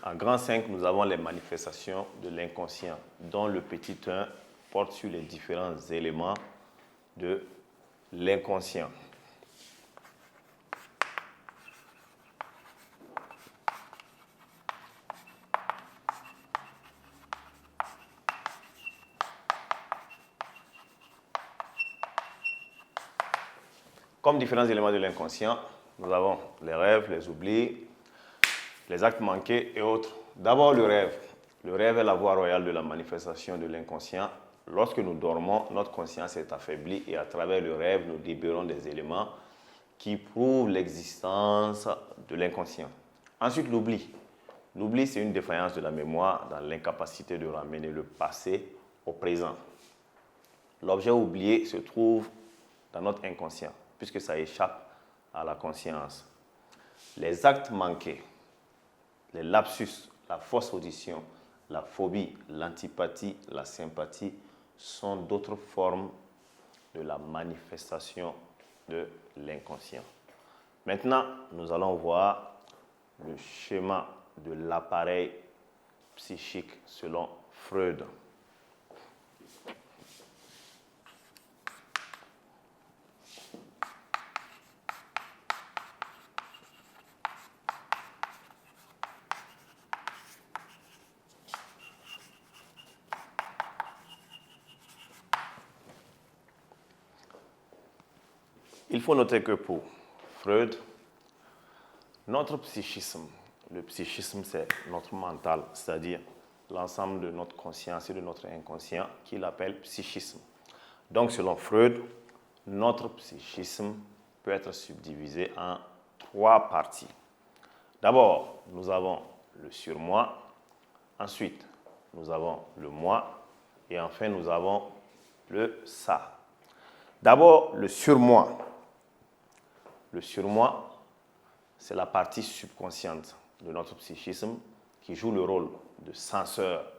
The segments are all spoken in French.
En grand 5, nous avons les manifestations de l'inconscient, dont le petit 1 porte sur les différents éléments de l'inconscient. Comme différents éléments de l'inconscient, nous avons les rêves, les oublis, les actes manqués et autres. D'abord le rêve. Le rêve est la voie royale de la manifestation de l'inconscient. Lorsque nous dormons, notre conscience est affaiblie et à travers le rêve, nous libérons des éléments qui prouvent l'existence de l'inconscient. Ensuite, l'oubli. L'oubli, c'est une défaillance de la mémoire dans l'incapacité de ramener le passé au présent. L'objet oublié se trouve dans notre inconscient, puisque ça échappe à la conscience. Les actes manqués, les lapsus, la fausse audition, la phobie, l'antipathie, la sympathie sont d'autres formes de la manifestation de l'inconscient. Maintenant, nous allons voir le schéma de l'appareil psychique selon Freud. Il faut noter que pour Freud, notre psychisme, le psychisme c'est notre mental, c'est-à-dire l'ensemble de notre conscience et de notre inconscient qu'il appelle psychisme. Donc selon Freud, notre psychisme peut être subdivisé en 3 parties. D'abord, nous avons le surmoi, ensuite nous avons le moi et enfin nous avons le ça. D'abord, le surmoi. Le surmoi, c'est la partie subconsciente de notre psychisme qui joue le rôle de censeur,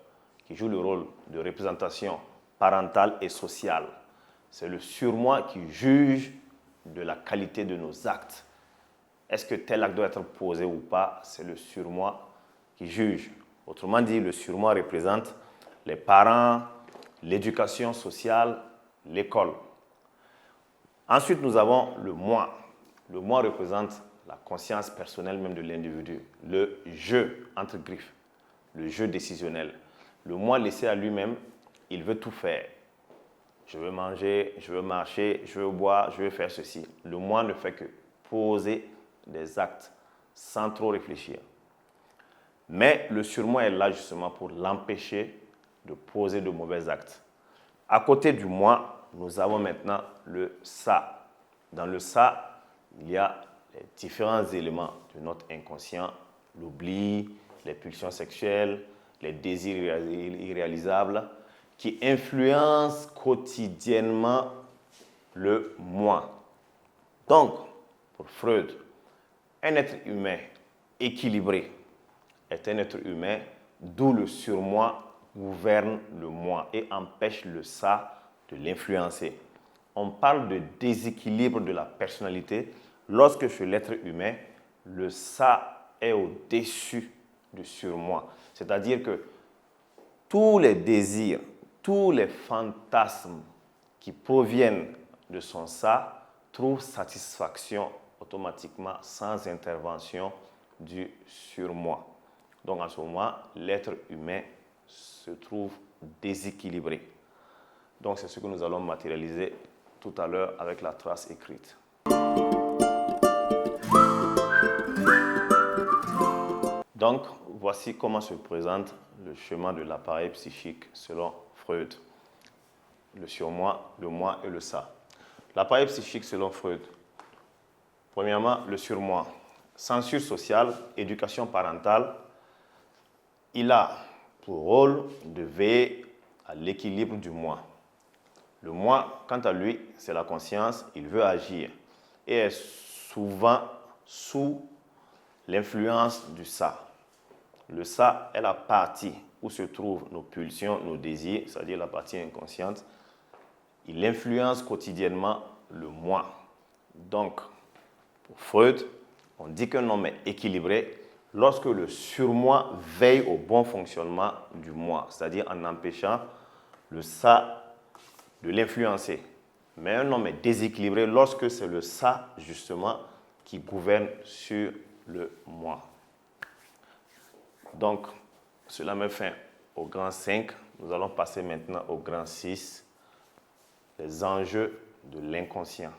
qui joue le rôle de représentation parentale et sociale. C'est le surmoi qui juge de la qualité de nos actes. Est-ce que tel acte doit être posé ou pas? C'est le surmoi qui juge. Autrement dit, le surmoi représente les parents, l'éducation sociale, l'école. Ensuite, nous avons le moi. Le moi représente la conscience personnelle même de l'individu, le je, entre griffes, le je décisionnel. Le moi laissé à lui-même, il veut tout faire. Je veux manger, je veux marcher, je veux boire, je veux faire ceci. Le moi ne fait que poser des actes sans trop réfléchir. Mais le surmoi est là justement pour l'empêcher de poser de mauvais actes. À côté du moi, nous avons maintenant le ça. Dans le ça, il y a les différents éléments de notre inconscient, l'oubli, les pulsions sexuelles, les désirs irréalisables, qui influencent quotidiennement le moi. Donc, pour Freud, un être humain équilibré est un être humain d'où le surmoi gouverne le moi et empêche le ça de l'influencer. On parle de déséquilibre de la personnalité lorsque chez l'être humain, le ça est au-dessus du surmoi. C'est-à-dire que tous les désirs, tous les fantasmes qui proviennent de son ça trouvent satisfaction automatiquement sans intervention du surmoi. Donc en ce moment, l'être humain se trouve déséquilibré. Donc c'est ce que nous allons matérialiser tout à l'heure avec la trace écrite. Donc, voici comment se présente le schéma de l'appareil psychique selon Freud. Le surmoi, le moi et le ça. L'appareil psychique selon Freud. Premièrement, le surmoi. Censure sociale, éducation parentale. Il a pour rôle de veiller à l'équilibre du moi. Le moi, quant à lui, c'est la conscience, il veut agir et est souvent sous l'influence du ça. Le ça est la partie où se trouvent nos pulsions, nos désirs, c'est-à-dire la partie inconsciente. Il influence quotidiennement le moi. Donc, pour Freud, on dit qu'un homme est équilibré lorsque le surmoi veille au bon fonctionnement du moi, c'est-à-dire en empêchant le ça de l'influencer. Mais un homme est déséquilibré lorsque c'est le ça, justement, qui gouverne sur le moi. Donc, cela me fait au grand 5. Nous allons passer maintenant au grand 6, les enjeux de l'inconscient.